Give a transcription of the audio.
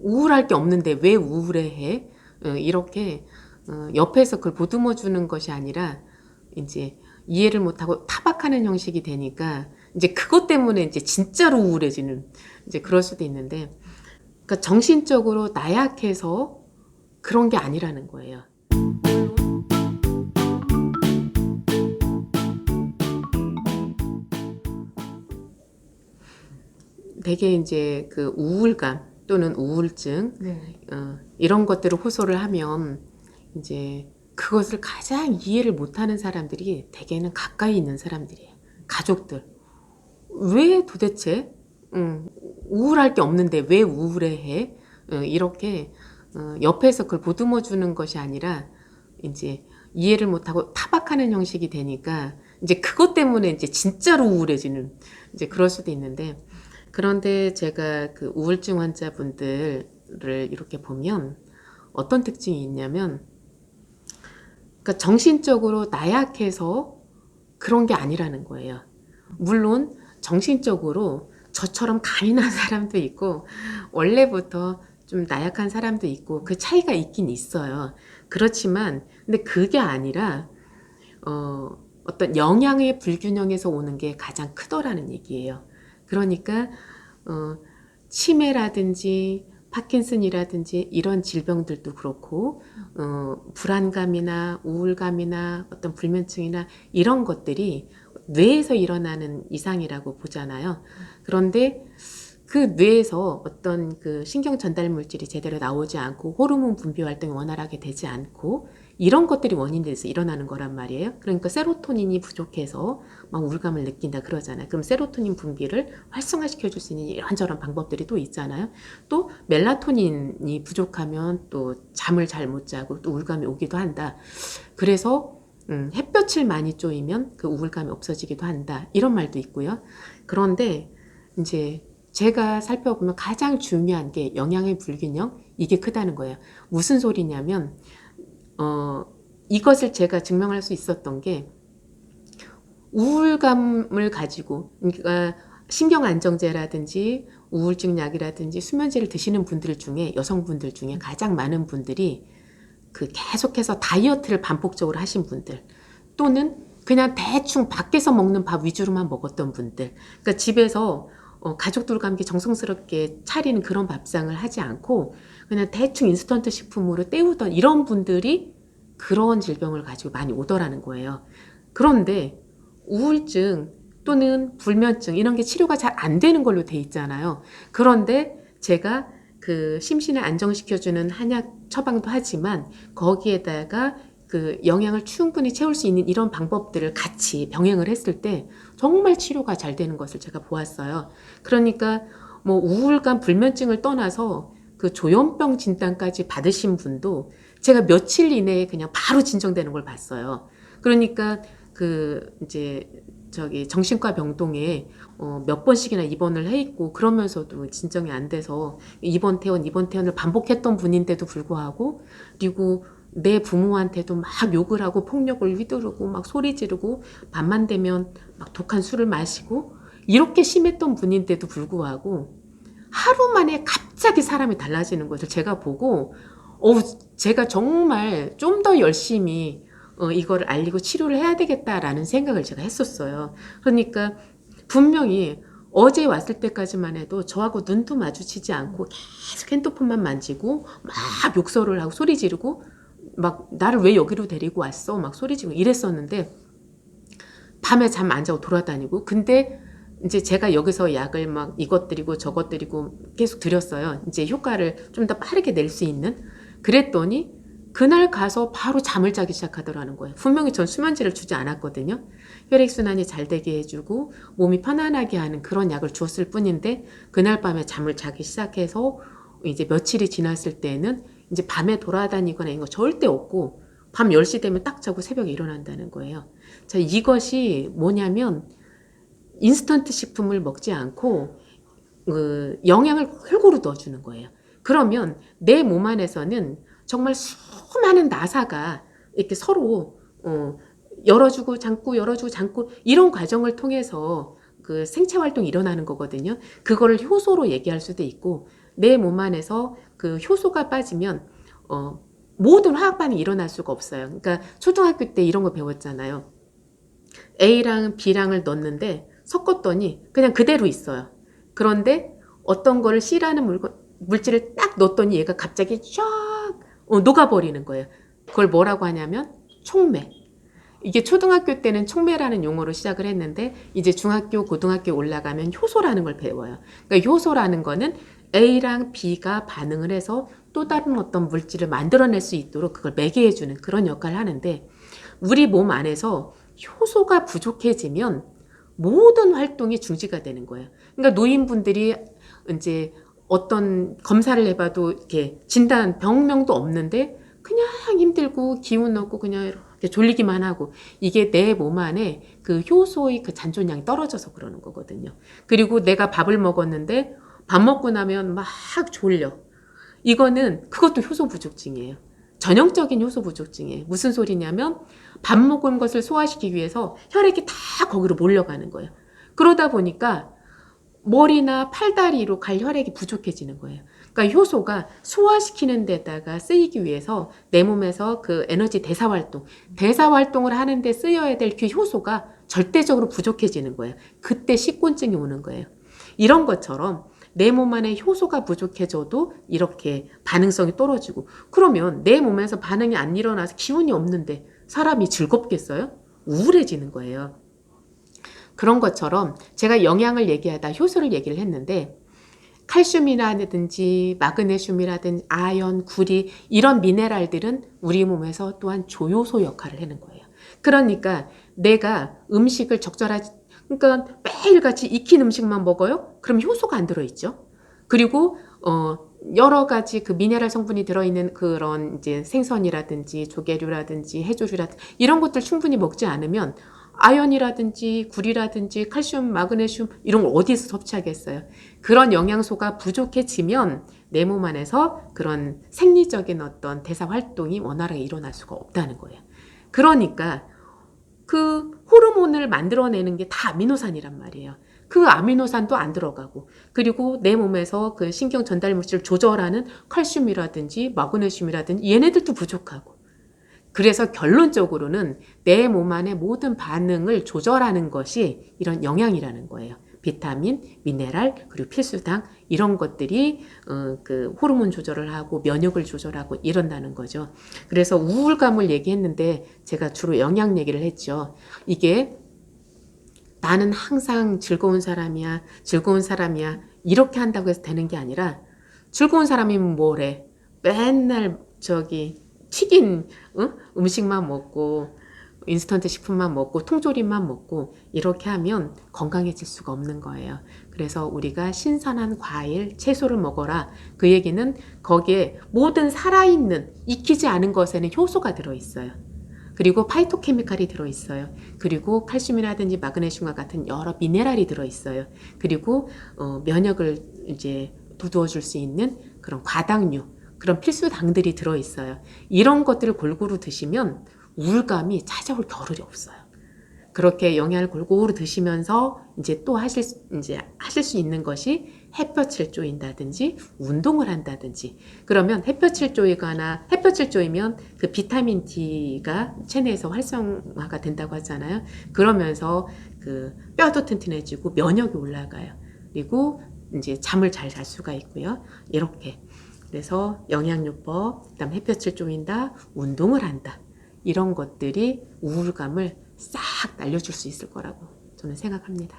우울할 게 없는데 왜 우울해해? 이렇게 옆에서 그걸 보듬어 주는 것이 아니라 이제 이해를 못하고 타박하는 형식이 되니까 이제 그것 때문에 이제 진짜로 우울해지는 이제 그럴 수도 있는데, 그러니까 정신적으로 나약해서 그런 게 아니라는 거예요. 되게 이제 그 우울감 또는 우울증, 네. 이런 것들을 호소를 하면 이제 그것을 가장 이해를 못하는 사람들이 대개는 가까이 있는 사람들이에요. 가족들. 왜 도대체 우울할 게 없는데 왜 우울해해? 이렇게 옆에서 그걸 보듬어 주는 것이 아니라 이제 이해를 못하고 타박하는 형식이 되니까 이제 그것 때문에 이제 진짜로 우울해지는 이제 그럴 수도 있는데, 그런데 제가 그 우울증 환자분들을 이렇게 보면 어떤 특징이 있냐면, 그러니까 정신적으로 나약해서 그런 게 아니라는 거예요. 물론 정신적으로 저처럼 강인한 사람도 있고 원래부터 좀 나약한 사람도 있고 그 차이가 있긴 있어요. 그렇지만 근데 그게 아니라 어떤 영양의 불균형에서 오는 게 가장 크더라는 얘기예요. 그러니까 어, 치매라든지 파킨슨이라든지 이런 질병들도 그렇고 불안감이나 우울감이나 어떤 불면증이나 이런 것들이 뇌에서 일어나는 이상이라고 보잖아요. 그런데 그 뇌에서 어떤 그 신경 전달 물질이 제대로 나오지 않고 호르몬 분비 활동이 원활하게 되지 않고 이런 것들이 원인돼서 일어나는 거란 말이에요. 그러니까 세로토닌이 부족해서 막 우울감을 느낀다 그러잖아요. 그럼 세로토닌 분비를 활성화시켜 줄 수 있는 이런저런 방법들이 또 있잖아요. 또 멜라토닌이 부족하면 또 잠을 잘 못 자고 또 우울감이 오기도 한다. 그래서 햇볕을 많이 쬐면 그 우울감이 없어지기도 한다. 이런 말도 있고요. 그런데 이제 제가 살펴보면 가장 중요한 게 영양의 불균형, 이게 크다는 거예요. 무슨 소리냐면 이것을 제가 증명할 수 있었던 게 우울감을 가지고, 그러니까 신경 안정제라든지 우울증 약이라든지 수면제를 드시는 분들 중에, 여성분들 중에 가장 많은 분들이 그 계속해서 다이어트를 반복적으로 하신 분들, 또는 그냥 대충 밖에서 먹는 밥 위주로만 먹었던 분들, 그러니까 집에서 가족들과 함께 정성스럽게 차리는 그런 밥상을 하지 않고 그냥 대충 인스턴트 식품으로 때우던 이런 분들이 그런 질병을 가지고 많이 오더라는 거예요. 그런데 우울증 또는 불면증 이런 게 치료가 잘 안 되는 걸로 돼 있잖아요. 그런데 제가 그 심신을 안정시켜주는 한약 처방도 하지만 거기에다가 그 영양을 충분히 채울 수 있는 이런 방법들을 같이 병행을 했을 때 정말 치료가 잘 되는 것을 제가 보았어요. 그러니까 뭐 우울감, 불면증을 떠나서 그 조현병 진단까지 받으신 분도 제가 며칠 이내에 그냥 바로 진정되는 걸 봤어요. 그러니까 그 이제 저기 정신과 병동에 몇 번씩이나 입원을 해 있고 그러면서도 진정이 안 돼서 입원 퇴원을 반복했던 분인데도 불구하고, 그리고 내 부모한테도 막 욕을 하고 폭력을 휘두르고 막 소리 지르고 밤만 되면 막 독한 술을 마시고 이렇게 심했던 분인데도 불구하고 하루 만에 갑자기 사람이 달라지는 것을 제가 보고 어우, 제가 정말 좀 더 열심히 이거를 알리고 치료를 해야 되겠다라는 생각을 제가 했었어요. 그러니까 분명히 어제 왔을 때까지만 해도 저하고 눈도 마주치지 않고 계속 핸드폰만 만지고 막 욕설을 하고 소리 지르고 막 나를 왜 여기로 데리고 왔어? 막 소리 지르고 이랬었는데 밤에 잠 안 자고 돌아다니고, 근데 이제 제가 여기서 약을 막 이것 드리고 저것 드리고 계속 드렸어요. 이제 효과를 좀 더 빠르게 낼 수 있는. 그랬더니 그날 가서 바로 잠을 자기 시작하더라는 거예요. 분명히 전 수면제를 주지 않았거든요. 혈액순환이 잘 되게 해주고 몸이 편안하게 하는 그런 약을 주었을 뿐인데 그날 밤에 잠을 자기 시작해서 이제 며칠이 지났을 때는 이제 밤에 돌아다니거나 이런 거 절대 없고 밤 10시 되면 딱 자고 새벽에 일어난다는 거예요. 자, 이것이 뭐냐면 인스턴트 식품을 먹지 않고 영양을 골고루 넣어주는 거예요. 그러면 내 몸 안에서는 정말 수많은 나사가 이렇게 서로 열어주고 잠고 열어주고 잠고 이런 과정을 통해서 그 생체 활동이 일어나는 거거든요. 그거를 효소로 얘기할 수도 있고 내 몸 안에서 그 효소가 빠지면 모든 화학 반응이 일어날 수가 없어요. 그러니까 초등학교 때 이런 거 배웠잖아요. A랑 B랑을 넣었는데 섞었더니 그냥 그대로 있어요. 그런데 어떤 거를 C라는 물질을 딱 넣었더니 얘가 갑자기 쫙 녹아버리는 거예요. 그걸 뭐라고 하냐면 촉매. 이게 초등학교 때는 촉매라는 용어로 시작을 했는데 이제 중학교, 고등학교 올라가면 효소라는 걸 배워요. 그러니까 효소라는 거는 A랑 B가 반응을 해서 또 다른 어떤 물질을 만들어낼 수 있도록 그걸 매개해주는 그런 역할을 하는데 우리 몸 안에서 효소가 부족해지면 모든 활동이 중지가 되는 거예요. 그러니까 노인분들이 이제 어떤 검사를 해봐도 이렇게 진단, 병명도 없는데 그냥 힘들고 기운 없고 그냥 이렇게 졸리기만 하고 이게 내 몸 안에 그 효소의 그 잔존량이 떨어져서 그러는 거거든요. 그리고 내가 밥을 먹었는데 밥 먹고 나면 막 졸려. 이거는 그것도 효소 부족증이에요. 전형적인 효소 부족증이에요. 무슨 소리냐면 밥 먹은 것을 소화시키기 위해서 혈액이 다 거기로 몰려가는 거예요. 그러다 보니까 머리나 팔다리로 갈 혈액이 부족해지는 거예요. 그러니까 효소가 소화시키는 데다가 쓰이기 위해서 내 몸에서 그 에너지 대사활동을 하는데 쓰여야 될 그 효소가 절대적으로 부족해지는 거예요. 그때 식곤증이 오는 거예요. 이런 것처럼 내 몸 안에 효소가 부족해져도 이렇게 반응성이 떨어지고 그러면 내 몸에서 반응이 안 일어나서 기운이 없는데 사람이 즐겁겠어요? 우울해지는 거예요. 그런 것처럼 제가 영양을 얘기하다 효소를 얘기를 했는데 칼슘이라든지 마그네슘이라든지 아연, 구리 이런 미네랄들은 우리 몸에서 또한 조효소 역할을 하는 거예요. 그러니까 내가 음식을 적절하지 그러니까 매일같이 익힌 음식만 먹어요? 그럼 효소가 안 들어있죠. 그리고 여러 가지 그 미네랄 성분이 들어있는 그런 이제 생선이라든지 조개류라든지 해조류라든지 이런 것들 충분히 먹지 않으면 아연이라든지 구리라든지 칼슘, 마그네슘 이런 걸 어디서 섭취하겠어요. 그런 영양소가 부족해지면 내 몸 안에서 그런 생리적인 어떤 대사 활동이 원활하게 일어날 수가 없다는 거예요. 그러니까 그 호르몬을 만들어내는 게 다 아미노산이란 말이에요. 그 아미노산도 안 들어가고 그리고 내 몸에서 그 신경 전달 물질을 조절하는 칼슘이라든지 마그네슘이라든지 얘네들도 부족하고 그래서 결론적으로는 내 몸 안의 모든 반응을 조절하는 것이 이런 영양이라는 거예요. 비타민, 미네랄, 그리고 필수당 이런 것들이 그 호르몬 조절을 하고 면역을 조절하고 이런다는 거죠. 그래서 우울감을 얘기했는데 제가 주로 영양 얘기를 했죠. 이게 나는 항상 즐거운 사람이야 이렇게 한다고 해서 되는 게 아니라 즐거운 사람이면 뭐래? 맨날 튀긴 음식만 먹고 인스턴트 식품만 먹고 통조림만 먹고 이렇게 하면 건강해질 수가 없는 거예요. 그래서 우리가 신선한 과일, 채소를 먹어라. 그 얘기는 거기에 모든 살아있는 익히지 않은 것에는 효소가 들어있어요. 그리고 파이토케미칼이 들어있어요. 그리고 칼슘이라든지 마그네슘과 같은 여러 미네랄이 들어있어요. 그리고 면역을 이제 돋워줄 수 있는 그런 과당류, 그런 필수당들이 들어있어요. 이런 것들을 골고루 드시면 우울감이 찾아올 겨를이 없어요. 그렇게 영양을 골고루 드시면서 이제 또 하실 수 있는 것이 햇볕을 쬐인다든지 운동을 한다든지 그러면 햇볕을 쬐면 그 비타민 D가 체내에서 활성화가 된다고 하잖아요. 그러면서 그 뼈도 튼튼해지고 면역이 올라가요. 그리고 이제 잠을 잘 잘 수가 있고요. 이렇게 그래서 영양요법, 그다음 햇볕을 쬐인다, 운동을 한다. 이런 것들이 우울감을 싹 날려줄 수 있을 거라고 저는 생각합니다.